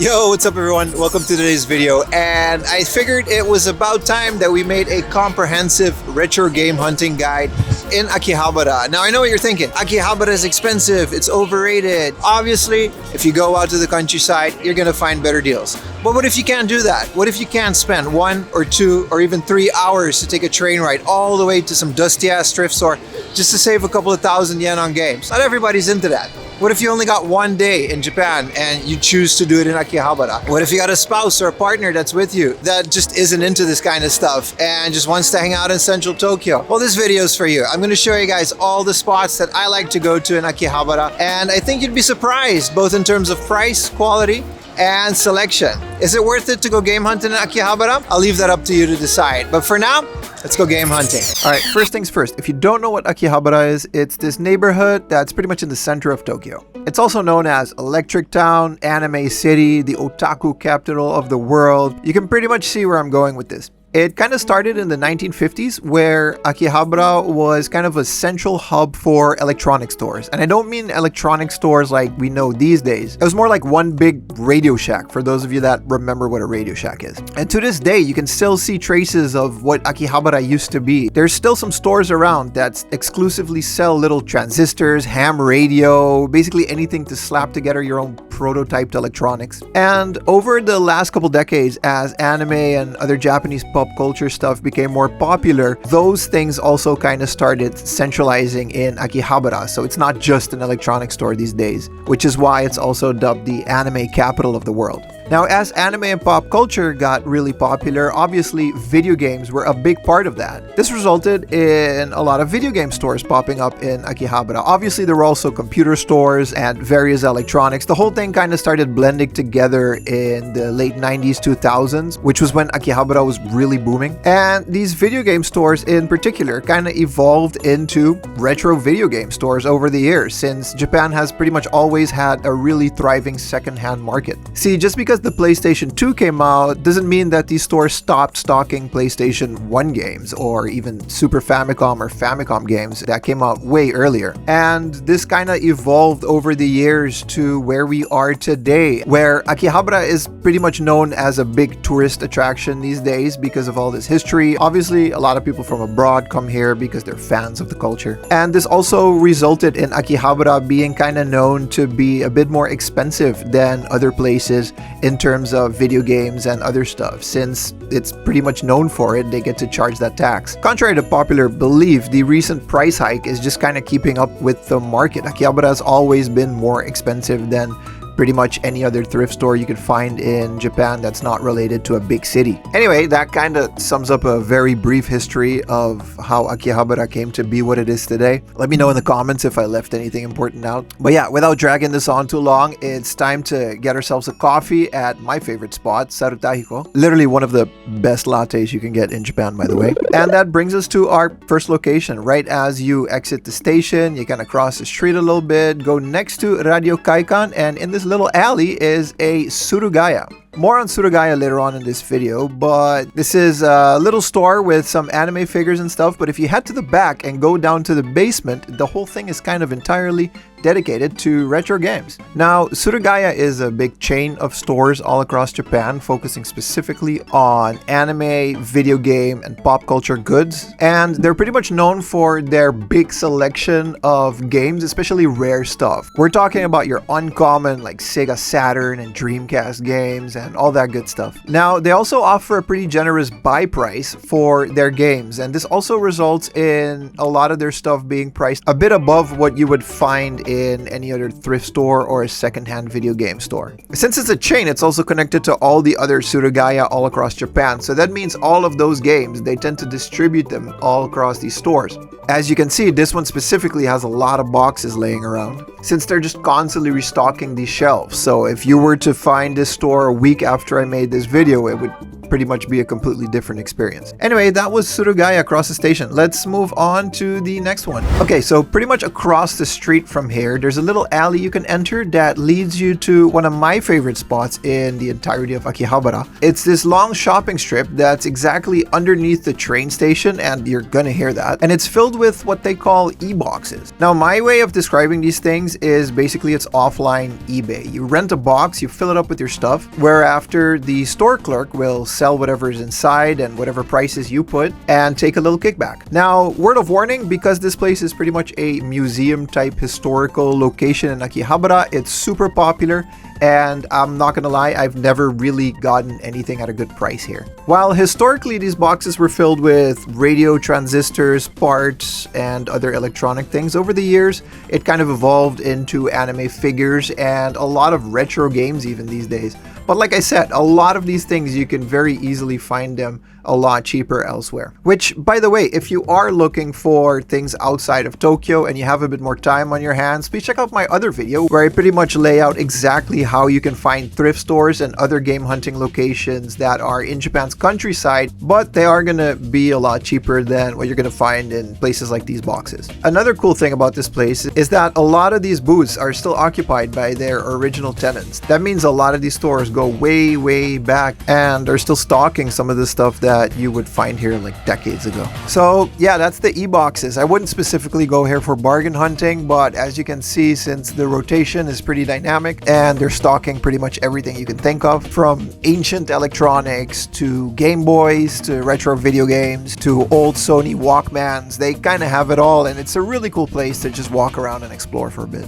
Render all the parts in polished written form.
Yo, what's up everyone? Welcome to today's video, and I figured it was about time that we made a comprehensive retro game hunting guide in Akihabara. Now I know what you're thinking. Akihabara is expensive, it's overrated. Obviously, if you go out to the countryside, you're gonna find better deals. But what if you can't do that? What if you can't spend 1 or 2 or even 3 hours to take a train ride all the way to some dusty ass thrift store just to save a couple of thousand yen on games? Not everybody's into that. What if you only got 1 day in Japan and you choose to do it in Akihabara? What if you got a spouse or a partner that's with you that just isn't into this kind of stuff and just wants to hang out in central Tokyo? Well, this video is for you. I'm going to show you guys all the spots that I like to go to in Akihabara, and I think you'd be surprised both in terms of price, quality, and selection. Is it worth it to go game hunting in Akihabara? I'll leave that up to you to decide. But for now, let's go game hunting. All right, first things first. If you don't know what Akihabara is, it's this neighborhood that's pretty much in the center of Tokyo. It's also known as Electric Town, Anime City, the otaku capital of the world. You can pretty much see where I'm going with this. It kind of started in the 1950s, where Akihabara was kind of a central hub for electronic stores. And I don't mean electronic stores like we know these days. It was more like one big Radio Shack, for those of you that remember what a Radio Shack is. And to this day, you can still see traces of what Akihabara used to be. There's still some stores around that exclusively sell little transistors, ham radio, basically anything to slap together your own prototyped electronics. And over the last couple decades, as anime and other Japanese pop culture stuff became more popular, those things also kind of started centralizing in Akihabara. So it's not just an electronic store these days, which is why it's also dubbed the anime capital of the world. Now, as anime and pop culture got really popular, obviously video games were a big part of that. This resulted in a lot of video game stores popping up in Akihabara. Obviously, there were also computer stores and various electronics. The whole thing kind of started blending together in the late 90s, 2000s, which was when Akihabara was really booming. And these video game stores in particular kind of evolved into retro video game stores over the years, since Japan has pretty much always had a really thriving second-hand market. See, just because the PlayStation 2 came out doesn't mean that these stores stopped stocking PlayStation 1 games or even Super Famicom or Famicom games that came out way earlier. And this kind of evolved over the years to where we are today, where Akihabara is pretty much known as a big tourist attraction these days because of all this history. Obviously, a lot of people from abroad come here because they're fans of the culture. And this also resulted in Akihabara being kind of known to be a bit more expensive than other places in terms of video games and other stuff. Since it's pretty much known for it, they get to charge that tax. Contrary to popular belief, the recent price hike is just kind of keeping up with the market. Akihabara has always been more expensive than pretty much any other thrift store you could find in Japan that's not related to a big city. Anyway, that kind of sums up a very brief history of how Akihabara came to be what it is today. Let me know in the comments if I left anything important out. But yeah, without dragging this on too long, it's time to get ourselves a coffee at my favorite spot, Sarutahiko. Literally one of the best lattes you can get in Japan, by the way. And that brings us to our first location. Right as you exit the station, you kind of cross the street a little bit, go next to Radio Kaikan, and in this little alley is a Surugaya. More on Surugaya later on in this video, but this is a little store with some anime figures and stuff. But if you head to the back and go down to the basement, the whole thing is kind of entirely dedicated to retro games. Now, Surugaya is a big chain of stores all across Japan, focusing specifically on anime, video game, and pop culture goods. And they're pretty much known for their big selection of games, especially rare stuff. We're talking about your uncommon like Sega Saturn and Dreamcast games and all that good stuff. Now, they also offer a pretty generous buy price for their games, and this also results in a lot of their stuff being priced a bit above what you would find in any other thrift store or a secondhand video game store. Since it's a chain, it's also connected to all the other Surugaya all across Japan, so that means all of those games, they tend to distribute them all across these stores. As you can see, this one specifically has a lot of boxes laying around, since they're just constantly restocking these shelves. So if you were to find this store a week after I made this video, it would pretty much be a completely different experience. Anyway, that was Surugaya across the station. Let's move on to the next one. Okay, so pretty much across the street from here, there's a little alley you can enter that leads you to one of my favorite spots in the entirety of Akihabara. It's this long shopping strip that's exactly underneath the train station, and you're gonna hear that. And it's filled with what they call e-boxes. Now, my way of describing these things is basically it's offline eBay. You rent a box, you fill it up with your stuff, whereafter the store clerk will sell whatever is inside and whatever prices you put and take a little kickback. Now, word of warning, because this place is pretty much a museum type historical location in Akihabara, it's super popular. And I'm not gonna lie, I've never really gotten anything at a good price here. While historically these boxes were filled with radio transistors, parts, and other electronic things, over the years it kind of evolved into anime figures and a lot of retro games even these days. But like I said, a lot of these things you can very easily find them a lot cheaper elsewhere. Which, by the way, if you are looking for things outside of Tokyo and you have a bit more time on your hands, please check out my other video where I pretty much lay out exactly how you can find thrift stores and other game hunting locations that are in Japan's countryside, but they are gonna be a lot cheaper than what you're gonna find in places like these boxes. Another cool thing about this place is that a lot of these booths are still occupied by their original tenants. That means a lot of these stores go way back and are still stocking some of the stuff that you would find here like decades ago. So yeah, that's the e-boxes. I wouldn't specifically go here for bargain hunting, but as you can see, since the rotation is pretty dynamic and they're stocking pretty much everything you can think of, from ancient electronics to Game Boys to retro video games to old Sony Walkmans, they kind of have it all, and it's a really cool place to just walk around and explore for a bit.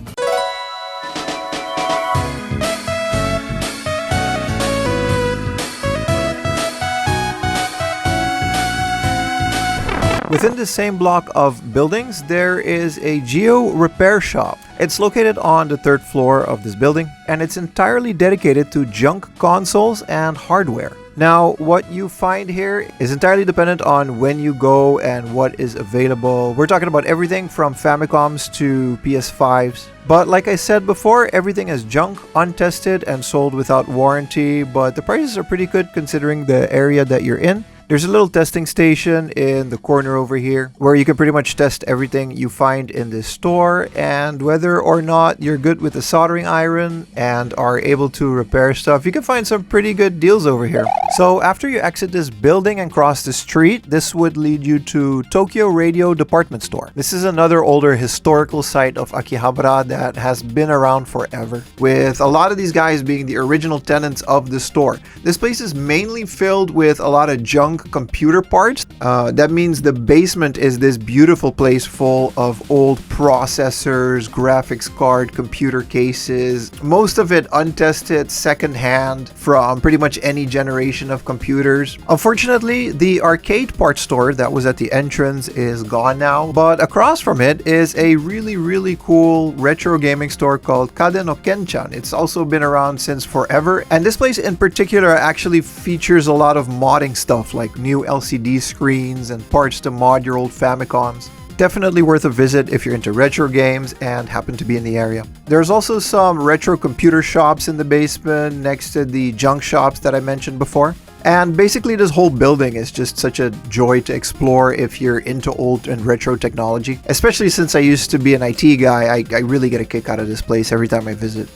Within the same block of buildings, there is a GEO repair shop. It's located on the 3rd floor of this building, and it's entirely dedicated to junk consoles and hardware. Now, what you find here is entirely dependent on when you go and what is available. We're talking about everything from Famicoms to PS5s. But like I said before, everything is junk, untested, and sold without warranty, but the prices are pretty good considering the area that you're in. There's a little testing station in the corner over here where you can pretty much test everything you find in this store, and whether or not you're good with the soldering iron and are able to repair stuff, you can find some pretty good deals over here. So after you exit this building and cross the street, this would lead you to Tokyo Radio Department Store. This is another older historical site of Akihabara that has been around forever, with a lot of these guys being the original tenants of the store. This place is mainly filled with a lot of junk computer parts. That means the basement is this beautiful place full of old processors, graphics card, computer cases, most of it untested, secondhand from pretty much any generation of computers. Unfortunately, the arcade parts store that was at the entrance is gone now, but across from it is a really cool retro gaming store called Kade no Kenchan. It's also been around since forever, and this place in particular actually features a lot of modding stuff like new LCD screens and parts to mod your old Famicoms. Definitely worth a visit if you're into retro games and happen to be in the area. There's also some retro computer shops in the basement next to the junk shops that I mentioned before. And basically this whole building is just such a joy to explore if you're into old and retro technology. Especially since I used to be an IT guy, I really get a kick out of this place every time I visit.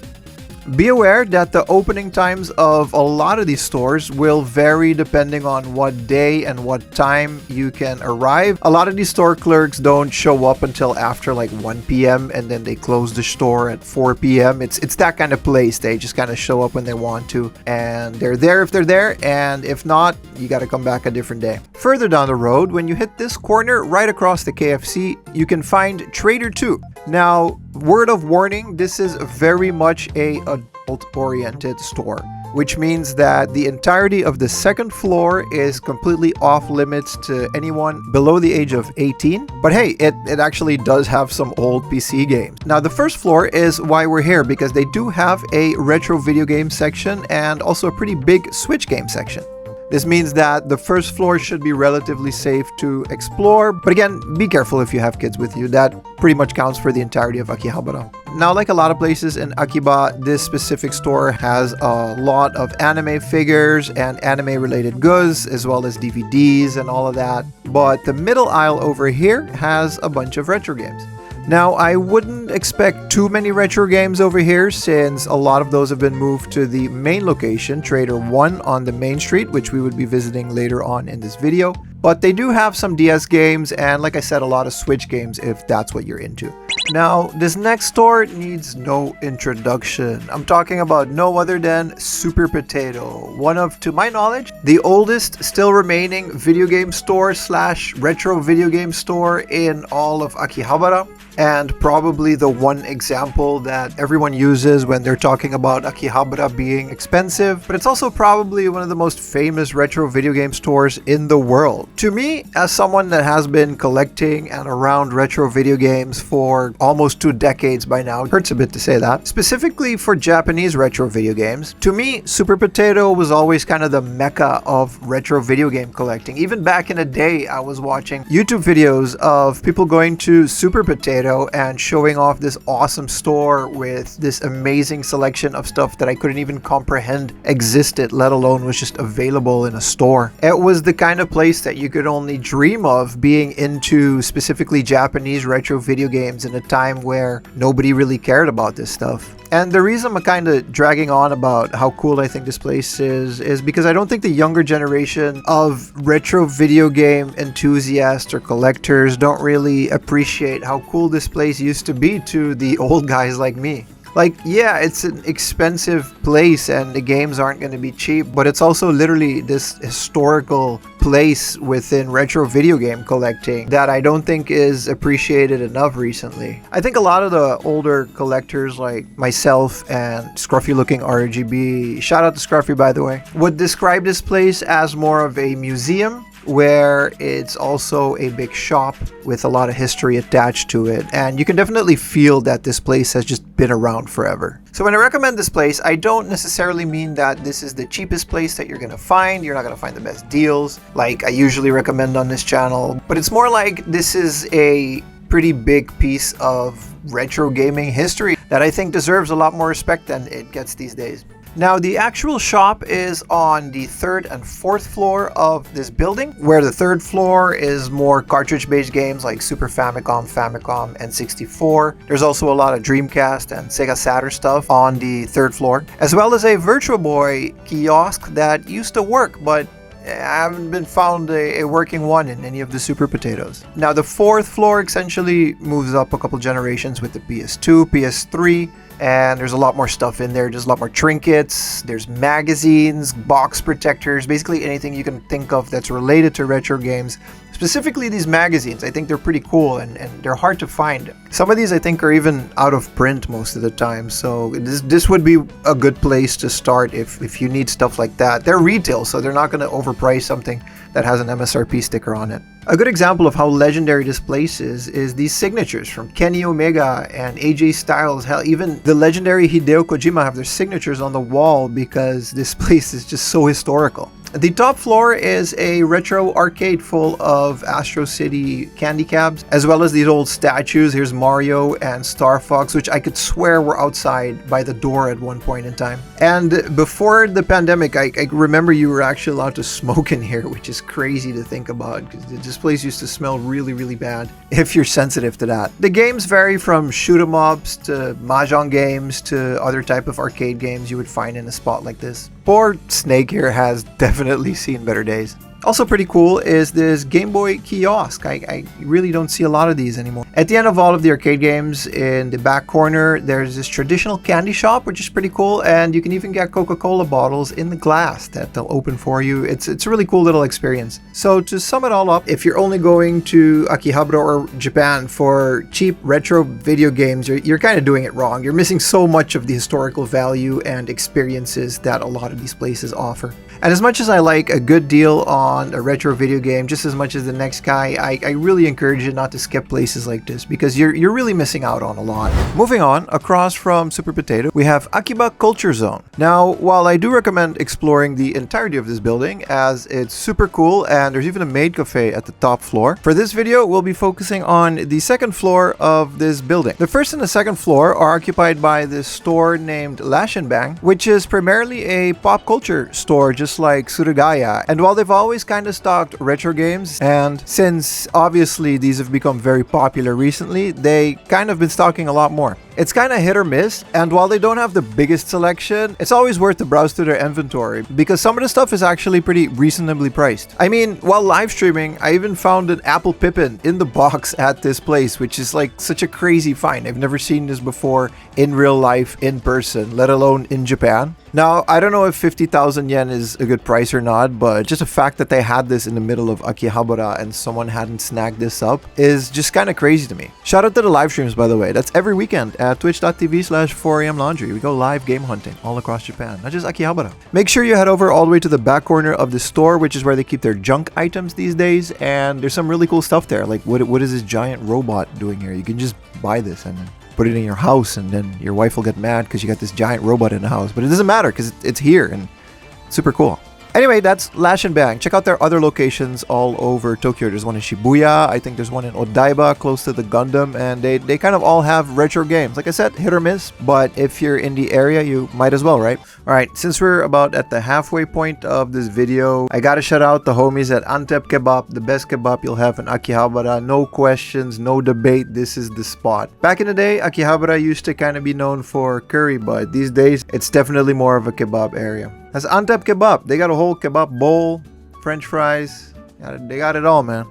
Be aware that the opening times of a lot of these stores will vary depending on what day and what time you can arrive. A lot of these store clerks don't show up until after like 1 p.m. and then they close the store at 4 p.m. It's that kind of place. They just kind of show up when they want to, and they're there if they're there, and if not, you got to come back a different day. Further down the road, when you hit this corner right across the KFC, you can find Trader 2. Now, word of warning, this is very much a adult-oriented store, which means that the entirety of the 2nd floor is completely off limits to anyone below the age of 18. But hey, it actually does have some old PC games. Now, the 1st floor is why we're here, because they do have a retro video game section and also a pretty big Switch game section. This means that the first floor should be relatively safe to explore, but again, be careful if you have kids with you. That pretty much counts for the entirety of Akihabara. Now, like a lot of places in Akiba, this specific store has a lot of anime figures and anime related goods, as well as DVDs and all of that. But the middle aisle over here has a bunch of retro games. Now, I wouldn't expect too many retro games over here since a lot of those have been moved to the main location, Trader 1 on the main street, which we would be visiting later on in this video. But they do have some DS games and, like I said, a lot of Switch games if that's what you're into. Now, this next store needs no introduction. I'm talking about no other than Super Potato, one of, to my knowledge, the oldest still remaining video game store / retro video game store in all of Akihabara, and probably the one example that everyone uses when they're talking about Akihabara being expensive, but it's also probably one of the most famous retro video game stores in the world. To me, as someone that has been collecting and around retro video games for almost 2 decades by now, it hurts a bit to say that, specifically for Japanese retro video games, to me, Super Potato was always kind of the mecca of retro video game collecting. Even back in the day, I was watching YouTube videos of people going to Super Potato and showing off this awesome store with this amazing selection of stuff that I couldn't even comprehend existed, let alone was just available in a store. It was the kind of place that you could only dream of being into specifically Japanese retro video games in a time where nobody really cared about this stuff. And the reason I'm kind of dragging on about how cool I think this place is because I don't think the younger generation of retro video game enthusiasts or collectors don't really appreciate how cool this place used to be to the old guys like me. Like, yeah, it's an expensive place and the games aren't going to be cheap, but it's also literally this historical place within retro video game collecting that I don't think is appreciated enough recently. I think a lot of the older collectors like myself and Scruffy looking RGB, shout out to Scruffy by the way, would describe this place as more of a museum where it's also a big shop with a lot of history attached to it, and you can definitely feel that this place has just been around forever. So when I recommend this place, I don't necessarily mean that this is the cheapest place that you're gonna find. You're not gonna find the best deals like I usually recommend on this channel, but it's more like this is a pretty big piece of retro gaming history that I think deserves a lot more respect than it gets these days. Now, the actual shop is on the 3rd and 4th floor of this building, where the 3rd floor is more cartridge-based games like Super Famicom, Famicom, and 64. There's also a lot of Dreamcast and Sega Saturn stuff on the 3rd floor, as well as a Virtual Boy kiosk that used to work, but I haven't been found a working one in any of the Super Potatoes. Now, the 4th floor essentially moves up a couple generations with the PS2, PS3, and there's a lot more stuff in there. There's a lot more trinkets, there's magazines, box protectors, basically anything you can think of that's related to retro games. Specifically these magazines, I think they're pretty cool and they're hard to find. Some of these I think are even out of print most of the time, so this would be a good place to start if you need stuff like that. They're retail, so they're not going to overprice something that has an MSRP sticker on it. A good example of how legendary this place is these signatures from Kenny Omega and AJ Styles. Hell, even the legendary Hideo Kojima have their signatures on the wall because this place is just so historical. The top floor is a retro arcade full of Astro City candy cabs, as well as these old statues. Here's Mario and Star Fox, which I could swear were outside by the door at one point in time. And before the pandemic, I remember you were actually allowed to smoke in here, which is crazy to think about because this place used to smell really, really bad if you're sensitive to that. The games vary from shoot 'em ups to mahjong games to other type of arcade games you would find in a spot like this. Poor Snake here has definitely seen better days. Also pretty cool is this Game Boy kiosk. I really don't see a lot of these anymore. At the end of all of the arcade games, in the back corner, there's this traditional candy shop, which is pretty cool, and you can even get Coca-Cola bottles in the glass that they'll open for you. It's a really cool little experience. So to sum it all up, if you're only going to Akihabara or Japan for cheap retro video games, you're kind of doing it wrong. You're missing so much of the historical value and experiences that a lot of these places offer. And as much as I like a good deal on a retro video game, just as much as the next guy, I really encourage you not to skip places like this because you're really missing out on a lot. Moving on, across from Super Potato, we have Akiba Culture Zone. Now, while I do recommend exploring the entirety of this building as it's super cool and there's even a maid cafe at the top floor, for this video we'll be focusing on the second floor of this building. The first and the second floor are occupied by this store named Lashinbang, which is primarily a pop culture store just like Surugaya. And while they've always kind of stocked retro games, and since obviously these have become very popular recently, they kind of been stocking a lot more. It's kind of hit or miss, and while they don't have the biggest selection, it's always worth to browse through their inventory because some of the stuff is actually pretty reasonably priced. I mean, while live streaming, I even found an Apple Pippin in the box at this place, which is like such a crazy find. I've never seen this before in real life, in person, let alone in Japan. Now, I don't know if 50,000 yen is a good price or not, but just the fact that they had this in the middle of Akihabara and someone hadn't snagged this up is just kind of crazy to me. Shout out to the live streams, by the way. That's every weekend at twitch.tv/4amlaundry. We go live game hunting all across Japan, not just Akihabara. Make sure you head over all the way to the back corner of the store, which is where they keep their junk items these days, and there's some really cool stuff there. Like, what is this giant robot doing here? You can just buy this and put it in your house, and then your wife will get mad because you got this giant robot in the house. But it doesn't matter because it's here and it's super cool. Anyway, that's Lashinbang. Check out their other locations all over Tokyo. There's one in Shibuya. I think there's one in Odaiba, close to the Gundam. And they kind of all have retro games. Like I said, hit or miss. But if you're in the area, you might as well, right? All right, since we're about at the halfway point of this video, I gotta shout out the homies at Antep Kebab. The best kebab you'll have in Akihabara. No questions, no debate. This is the spot. Back in the day, Akihabara used to kind of be known for curry. But these days, it's definitely more of a kebab area. That's Antep Kebab. They got a whole kebab bowl, french fries. They got it all, man.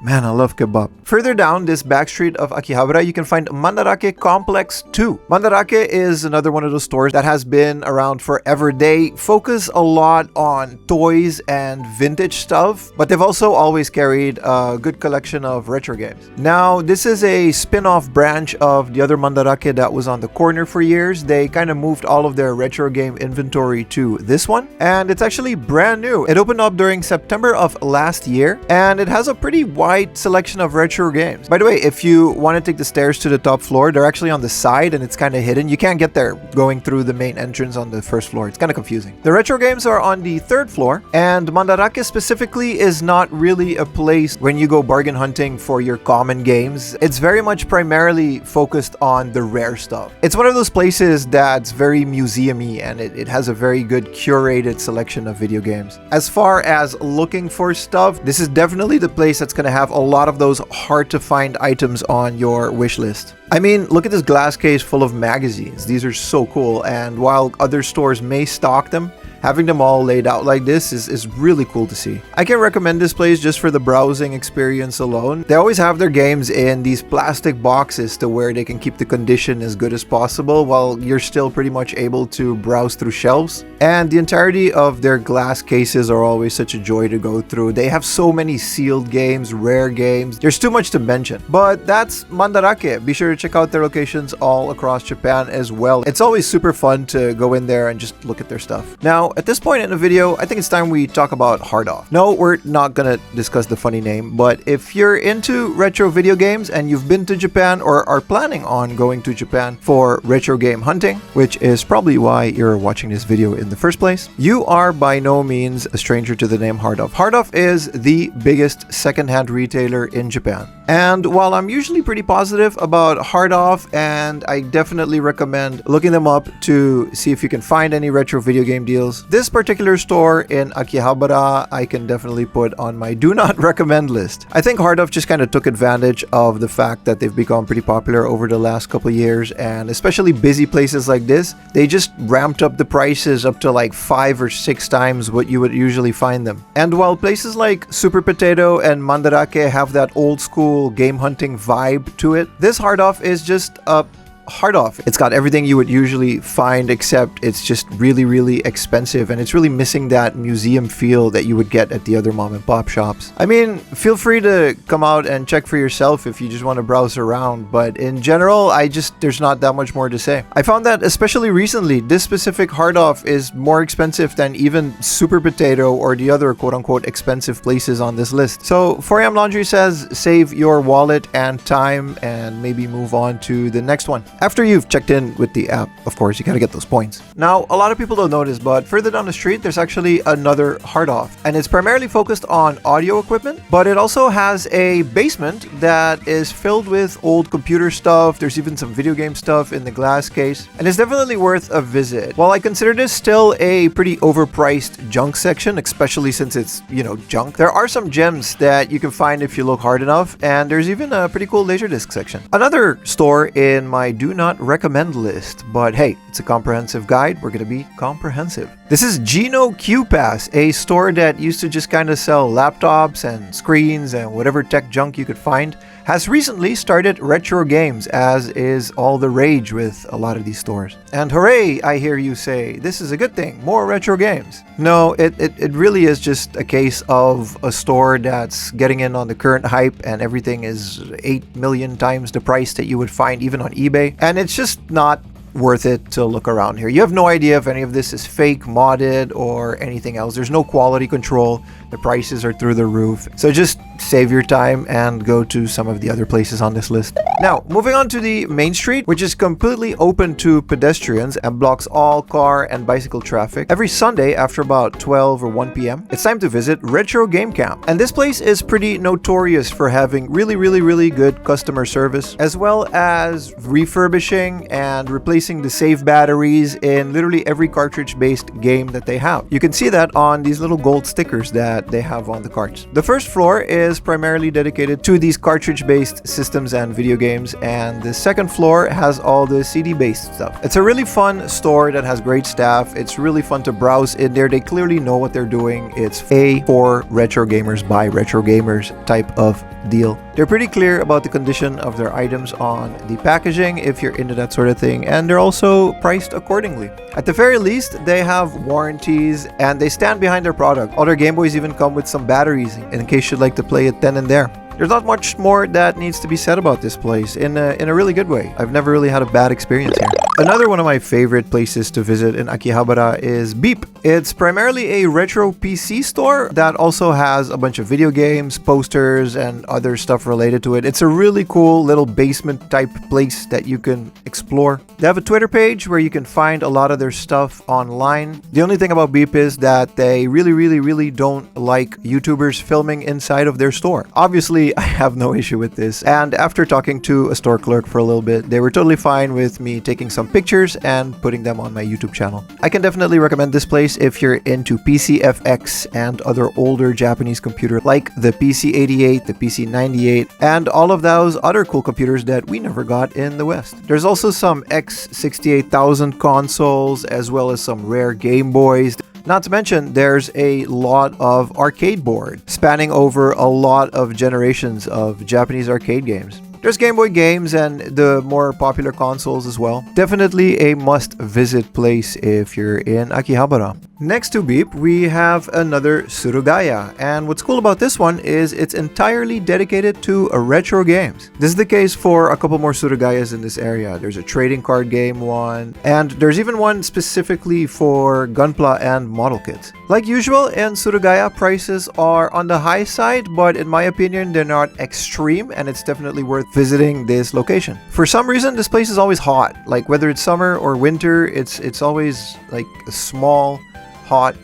Man, I love kebab. Further down this back street of Akihabara, you can find Mandarake Complex 2. Mandarake is another one of those stores that has been around forever. They focus a lot on toys and vintage stuff, but they've also always carried a good collection of retro games. Now, this is a spin-off branch of the other Mandarake that was on the corner for years. They kind of moved all of their retro game inventory to this one, and it's actually brand new. It opened up during September of last year, and it has a pretty wide selection of retro games. By the way, if you want to take the stairs to the top floor, they're actually on the side and it's kind of hidden. You can't get there going through the main entrance on the first floor. It's kind of confusing. The retro games are on the third floor, and Mandarake specifically is not really a place when you go bargain hunting for your common games. It's very much primarily focused on the rare stuff. It's one of those places that's very museum-y and it has a very good curated selection of video games. As far as looking for stuff, this is definitely the place that's going to have a lot of those hard to find items on your wish list. I mean, look at this glass case full of magazines. These are so cool, and while other stores may stock them, having them all laid out like this is really cool to see. I can recommend this place just for the browsing experience alone. They always have their games in these plastic boxes to where they can keep the condition as good as possible while you're still pretty much able to browse through shelves. And the entirety of their glass cases are always such a joy to go through. They have so many sealed games, rare games. There's too much to mention. But that's Mandarake. Be sure to check out their locations all across Japan as well. It's always super fun to go in there and just look at their stuff. Now, at this point in the video, I think it's time we talk about Hard Off. No, we're not gonna discuss the funny name, but if you're into retro video games and you've been to Japan or are planning on going to Japan for retro game hunting, which is probably why you're watching this video in the first place, you are by no means a stranger to the name Hard Off. Hard Off is the biggest secondhand retailer in Japan. And while I'm usually pretty positive about Hard Off, and I definitely recommend looking them up to see if you can find any retro video game deals, this particular store in Akihabara I can definitely put on my do not recommend list. I think Hard Off just kind of took advantage of the fact that they've become pretty popular over the last couple of years, and especially busy places like this, they just ramped up the prices up to like 5 or 6 times what you would usually find them. And while places like Super Potato and Mandarake have that old school game hunting vibe to it, this Hard Off is just a hard off. It's got everything you would usually find, except it's just really, really expensive, and it's really missing that museum feel that you would get at the other mom and pop shops. I mean, feel free to come out and check for yourself if you just want to browse around, but in general, there's not that much more to say. I found that especially recently, this specific hard off is more expensive than even Super Potato or the other quote-unquote expensive places on this list. So 4am Laundry says save your wallet and time and maybe move on to the next one. After you've checked in with the app, of course, you gotta get those points. Now, a lot of people don't notice, but further down the street, there's actually another hard off, and it's primarily focused on audio equipment, but it also has a basement that is filled with old computer stuff. There's even some video game stuff in the glass case, and it's definitely worth a visit. While I consider this still a pretty overpriced junk section, especially since it's, junk, there are some gems that you can find if you look hard enough, and there's even a pretty cool Laserdisc section. Another store in my do not recommend list, but hey, it's a comprehensive guide. We're gonna be comprehensive. This is Geno QCPass, a store that used to just kind of sell laptops and screens and whatever tech junk you could find, has recently started retro games, as is all the rage with a lot of these stores. And hooray, I hear you say, this is a good thing, more retro games. No, it really is just a case of a store that's getting in on the current hype, and everything is 8 million times the price that you would find even on eBay, and it's just not worth it to look around here. You have no idea if any of this is fake, modded, or anything else. There's no quality control. The prices are through the roof. So just save your time and go to some of the other places on this list. Now, moving on to the main street, which is completely open to pedestrians and blocks all car and bicycle traffic. Every Sunday after about 12 or 1 p.m., it's time to visit Retro Game Camp. And this place is pretty notorious for having really good customer service, as well as refurbishing and replacing the save batteries in literally every cartridge-based game that they have. You can see that on these little gold stickers that they have on the carts. The first floor is primarily dedicated to these cartridge-based systems and video games, and the second floor has all the CD-based stuff. It's a really fun store that has great staff. It's really fun to browse in there. They clearly know what they're doing. It's a for retro gamers by retro gamers type of deal. They're pretty clear about the condition of their items on the packaging if you're into that sort of thing, and they're also priced accordingly. At the very least, they have warranties and they stand behind their product. All their Game Boys even come with some batteries in case you'd like to play it then and there. There's not much more that needs to be said about this place in a really good way. I've never really had a bad experience here. Another one of my favorite places to visit in Akihabara is Beep. It's primarily a retro PC store that also has a bunch of video games, posters, and other stuff related to it. It's a really cool little basement type place that you can explore. They have a Twitter page where you can find a lot of their stuff online. The only thing about Beep is that they really don't like YouTubers filming inside of their store. Obviously, I have no issue with this, and after talking to a store clerk for a little bit, they were totally fine with me taking some pictures and putting them on my YouTube channel. I can definitely recommend this place if you're into PCFX and other older Japanese computers like the PC88, the PC98, and all of those other cool computers that we never got in the West. There's also some X68000 consoles, as well as some rare Game Boys. Not to mention, there's a lot of arcade boards spanning over a lot of generations of Japanese arcade games. There's Game Boy games and the more popular consoles as well. Definitely a must-visit place if you're in Akihabara. Next to Beep, we have another Surugaya, and what's cool about this one is it's entirely dedicated to retro games. This is the case for a couple more Surugayas in this area. There's a trading card game one, and there's even one specifically for Gunpla and model kits. Like usual, in Surugaya, prices are on the high side, but in my opinion, they're not extreme, and it's definitely worth visiting this location. For some reason, this place is always hot. Like whether it's summer or winter, it's always like a small, hot,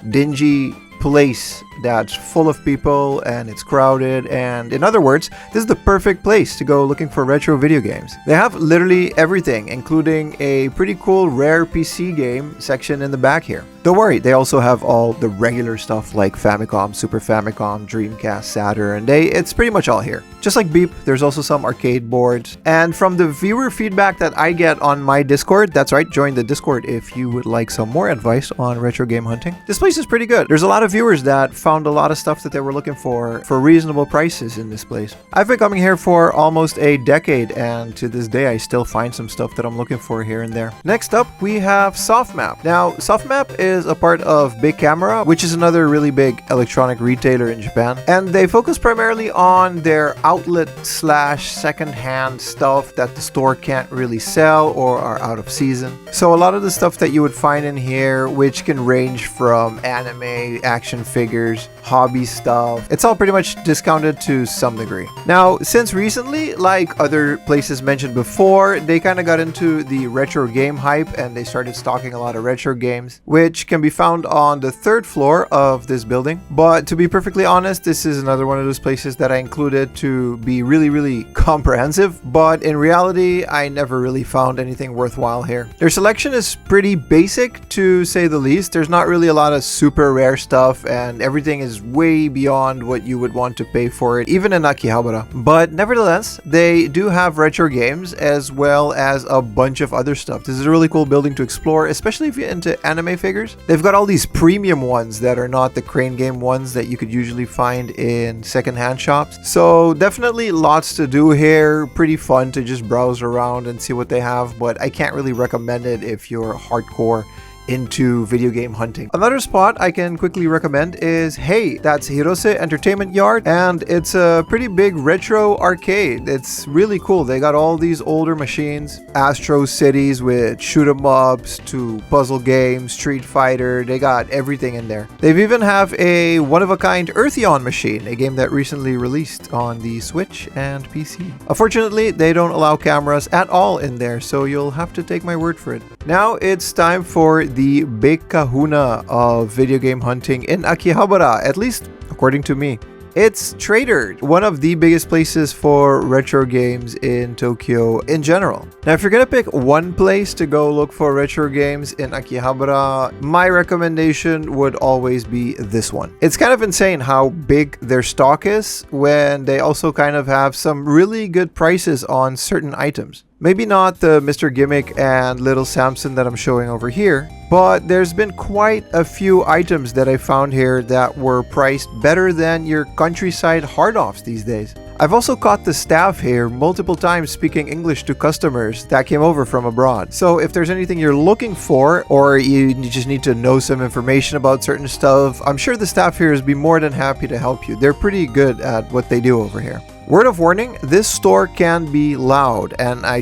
dingy place that's full of people and it's crowded, and in other words, this is the perfect place to go looking for retro video games. They have literally everything, including a pretty cool rare PC game section in the back here. Don't worry, they also have all the regular stuff like Famicom, Super Famicom, Dreamcast, Saturn. It's pretty much all here. Just like Beep, there's also some arcade boards. And from the viewer feedback that I get on my Discord, that's right, join the Discord if you would like some more advice on retro game hunting. This place is pretty good. There's a lot of viewers that found a lot of stuff that they were looking for reasonable prices in this place. I've been coming here for almost a decade, and to this day I still find some stuff that I'm looking for here and there. Next up, we have Sofmap. Now, Sofmap is a part of Big Camera, which is another really big electronic retailer in Japan, and they focus primarily on their outlet slash secondhand stuff that the store can't really sell or are out of season. So a lot of the stuff that you would find in here, which can range from anime, action figures, hobby stuff, it's all pretty much discounted to some degree. Now, since recently, like other places mentioned before, they kind of got into the retro game hype and they started stocking a lot of retro games, which can be found on the 3rd floor of this building. But to be perfectly honest, this is another one of those places that I included to be really comprehensive, but in reality, I never really found anything worthwhile here. Their selection is pretty basic, to say the least. There's not really a lot of super rare stuff, and everything is way beyond what you would want to pay for it, even in Akihabara. But nevertheless, they do have retro games as well as a bunch of other stuff. This is a really cool building to explore, especially if you're into anime figures. They've got all these premium ones that are not the crane game ones that you could usually find in secondhand shops. So definitely lots to do here. Pretty fun to just browse around and see what they have, but I can't really recommend it if you're hardcore into video game hunting. Another spot I can quickly recommend is Hey, that's Hirose Entertainment Yard, and it's a pretty big retro arcade. It's really cool. They got all these older machines, Astro Cities with shoot 'em ups to puzzle games, Street Fighter. They got everything in there. They've even have a one-of-a-kind Eartheon machine, a game that recently released on the Switch and PC. Unfortunately, they don't allow cameras at all in there, so you'll have to take my word for it. Now it's time for the big kahuna of video game hunting in Akihabara, at least according to me. It's Trader, one of the biggest places for retro games in Tokyo in general. Now, if you're gonna pick one place to go look for retro games in Akihabara, my recommendation would always be this one. It's kind of insane how big their stock is when they also kind of have some really good prices on certain items. Maybe not the Mr. Gimmick and Little Samson that I'm showing over here, but there's been quite a few items that I found here that were priced better than your countryside hard-offs these days. I've also caught the staff here multiple times speaking English to customers that came over from abroad. So if there's anything you're looking for, or you just need to know some information about certain stuff, I'm sure the staff here is be more than happy to help you. They're pretty good at what they do over here. Word of warning, this store can be loud, and I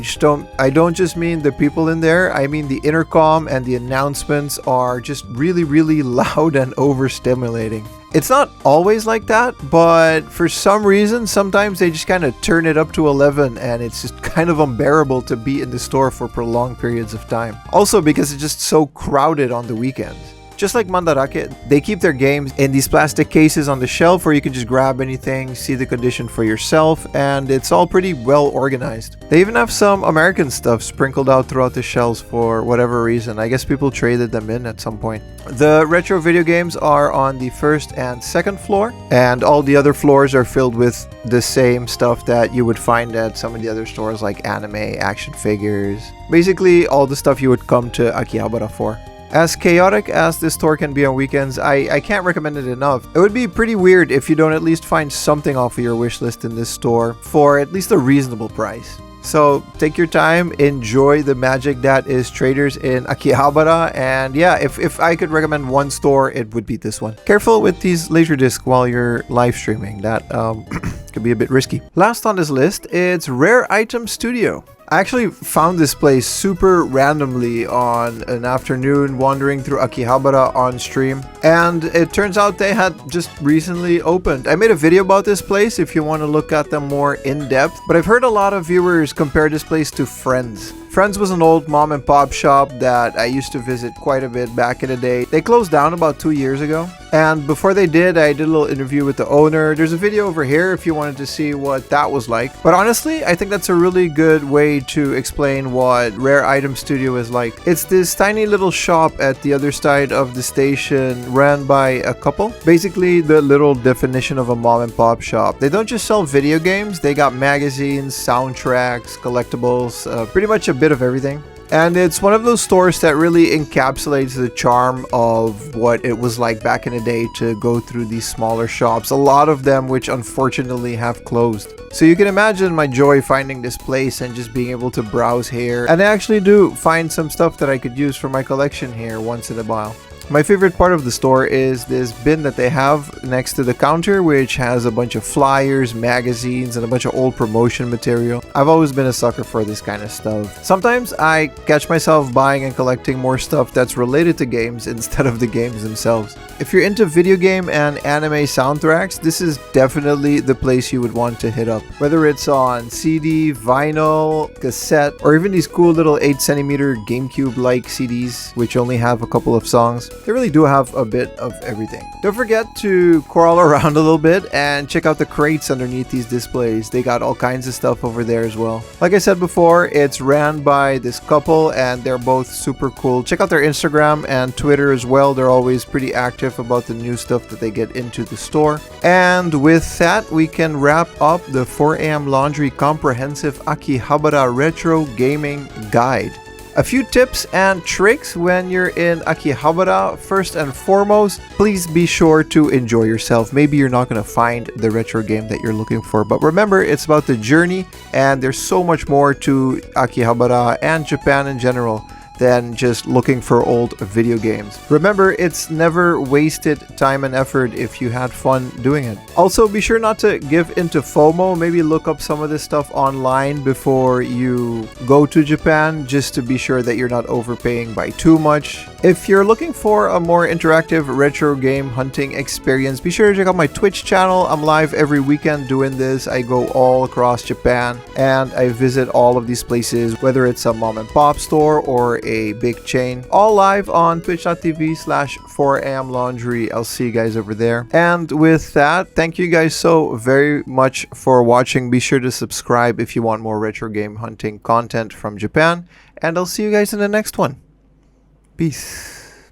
don't just mean the people in there, I mean the intercom and the announcements are just really loud and overstimulating. It's not always like that, but for some reason, sometimes they just kind of turn it up to 11 and it's just kind of unbearable to be in the store for prolonged periods of time. Also because it's just so crowded on the weekends. Just like Mandarake, they keep their games in these plastic cases on the shelf where you can just grab anything, see the condition for yourself, and it's all pretty well organized. They even have some American stuff sprinkled out throughout the shelves for whatever reason. I guess people traded them in at some point. The retro video games are on the 1st and 2nd floor, and all the other floors are filled with the same stuff that you would find at some of the other stores like anime, action figures. Basically, all the stuff you would come to Akihabara for. As chaotic as this store can be on weekends, I can't recommend it enough. It would be pretty weird if you don't at least find something off of your wish list in this store for at least a reasonable price. So take your time, enjoy the magic that is Traders in Akihabara, and yeah, if I could recommend one store, it would be this one. Careful with these laserdiscs while you're live streaming, that could be a bit risky. Last on this list, it's Rare Item Studio. I actually found this place super randomly on an afternoon wandering through Akihabara on stream, and it turns out they had just recently opened. I made a video about this place if you want to look at them more in depth, but I've heard a lot of viewers compare this place to Friends. Friends was an old mom and pop shop that I used to visit quite a bit back in the day. They closed down about 2 years ago. And before they did, I did a little interview with the owner. There's a video over here if you wanted to see what that was like. But honestly, I think that's a really good way to explain what Rare Item Studio is like. It's this tiny little shop at the other side of the station ran by a couple. Basically, the little definition of a mom and pop shop. They don't just sell video games, they got magazines, soundtracks, collectibles, pretty much a bit of everything. And it's one of those stores that really encapsulates the charm of what it was like back in the day to go through these smaller shops, a lot of them which unfortunately have closed. So you can imagine my joy finding this place and just being able to browse here. And I actually do find some stuff that I could use for my collection here once in a while. My favorite part of the store is this bin that they have next to the counter, which has a bunch of flyers, magazines, and a bunch of old promotion material. I've always been a sucker for this kind of stuff. Sometimes I catch myself buying and collecting more stuff that's related to games instead of the games themselves. If you're into video game and anime soundtracks, this is definitely the place you would want to hit up. Whether it's on CD, vinyl, cassette, or even these cool little 8cm GameCube-like CDs, which only have a couple of songs. They really do have a bit of everything. Don't forget to crawl around a little bit and check out the crates underneath these displays. They got all kinds of stuff over there as well. Like I said before, it's ran by this couple and they're both super cool. Check out their Instagram and Twitter as well. They're always pretty active about the new stuff that they get into the store. And with that, we can wrap up the 4am Laundry Comprehensive Akihabara Retro Gaming Guide. A few tips and tricks when you're in Akihabara. First and foremost, please be sure to enjoy yourself. Maybe you're not going to find the retro game that you're looking for, but remember, it's about the journey, and there's so much more to Akihabara and Japan in general than just looking for old video games. Remember, it's never wasted time and effort if you had fun doing it. Also, be sure not to give into FOMO. Maybe look up some of this stuff online before you go to Japan, just to be sure that you're not overpaying by too much. If you're looking for a more interactive retro game hunting experience, be sure to check out my Twitch channel. I'm live every weekend doing this. I go all across Japan and I visit all of these places, whether it's a mom and pop store or a big chain, all live on twitch.tv/4amlaundry. I'll see you guys over there. And with that, thank you guys so very much for watching. Be sure to subscribe if you want more retro game hunting content from Japan, and I'll see you guys in the next one. Peace.